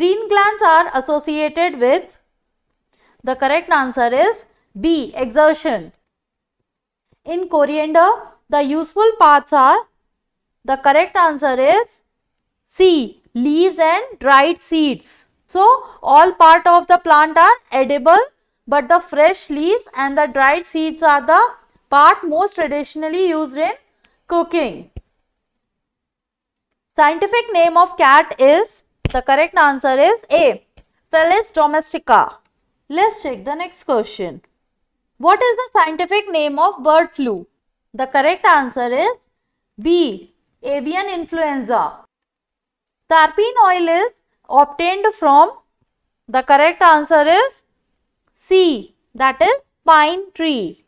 Green glands are associated with, the correct answer is B, exertion. In coriander, the useful parts are, the correct answer is C, leaves and dried seeds. So, all part of the plant are edible, but the fresh leaves and the dried seeds are the part most traditionally used in cooking. Scientific name of cat is, the correct answer is A, Felis domestica. Let's check the next question. What is the scientific name of bird flu? The correct answer is B, avian influenza. Tarpeen oil is obtained from, the correct answer is C, that is pine tree.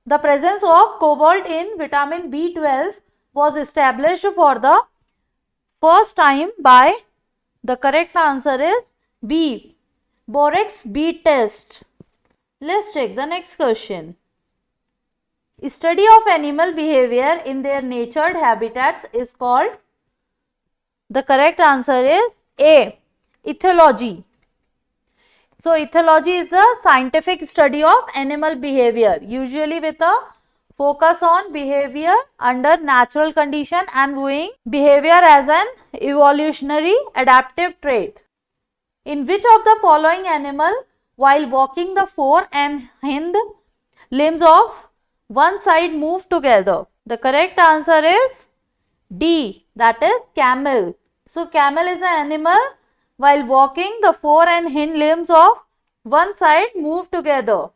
The presence of cobalt in vitamin B12 was established for the first time by, the correct answer is B, Borax B test. Let's check the next question. Study of animal behavior in their natured habitats is called, the correct answer is A, ethology. So, ethology is the scientific study of animal behavior, usually with a focus on behavior under natural condition and viewing behavior as an evolutionary adaptive trait. In which of the following animal, while walking, the fore and hind limbs of one side move together? The correct answer is D, that is camel. So, camel is an animal, while walking, the fore and hind limbs of one side move together.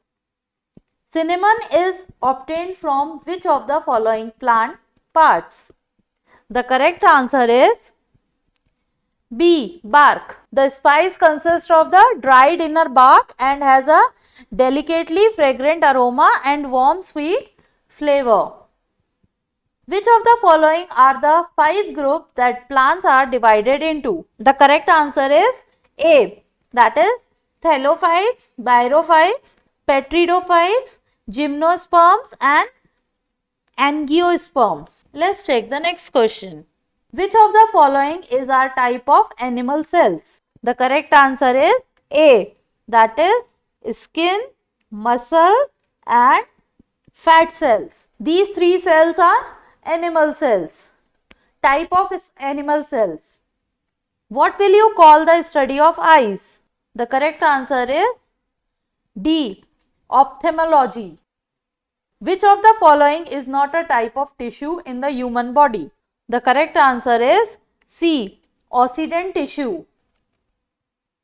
Cinnamon is obtained from which of the following plant parts? The correct answer is B, bark. The spice consists of the dried inner bark and has a delicately fragrant aroma and warm sweet flavor. Which of the following are the 5 groups that plants are divided into? The correct answer is A, that is thallophytes, bryophytes, pteridophytes, gymnosperms and angiosperms. Let's check the next question. Which of the following is our type of animal cells? The correct answer is A, that is skin, muscle and fat cells. These 3 cells are animal cells. Type of animal cells. What will you call the study of eyes? The correct answer is D, ophthalmology. Which of the following is not a type of tissue in the human body? The correct answer is C, oscillent tissue.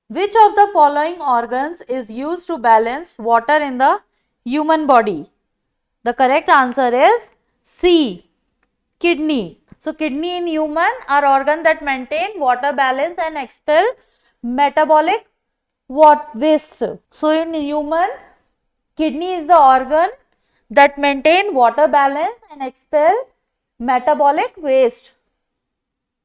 Which of the following organs is used to balance water in the human body? The correct answer is C, kidney. So, kidney in human are organ that maintain water balance and expel metabolic waste. So, in human, kidney is the organ that maintain water balance and expel metabolic waste.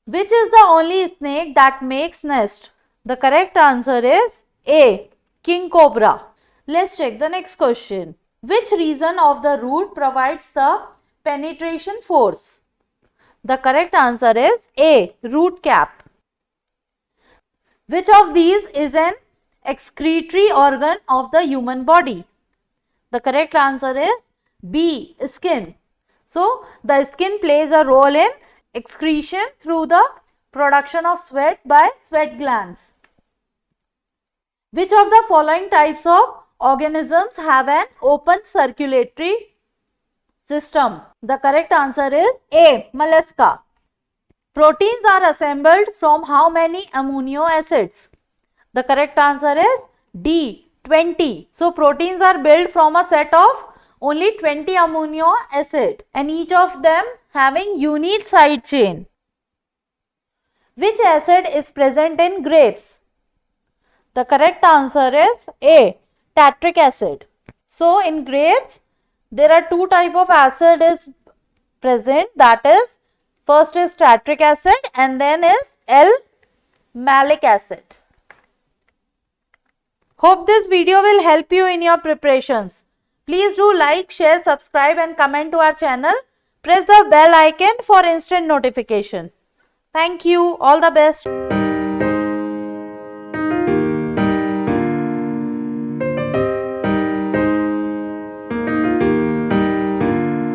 Which is the only snake that makes nest? The correct answer is A, king cobra. Let's check the next question. Which region of the root provides the penetration force? The correct answer is A, root cap. Which of these is an excretory organ of the human body? The correct answer is B, skin. So, the skin plays a role in excretion through the production of sweat by sweat glands. Which of the following types of organisms have an open circulatory system? The correct answer is A, mollusca. Proteins are assembled from how many amino acids? The correct answer is D, 20. So, proteins are built from a set of only 20 amino acid and each of them having unique side chain. Which acid is present in grapes? The correct answer is A, tartric acid. So, in grapes, there are 2 types of acid is present, that is, first is tartric acid and then is L-malic acid. Hope this video will help you in your preparations. Please do like, share, subscribe and comment to our channel. Press the bell icon for instant notification. Thank you. All the best.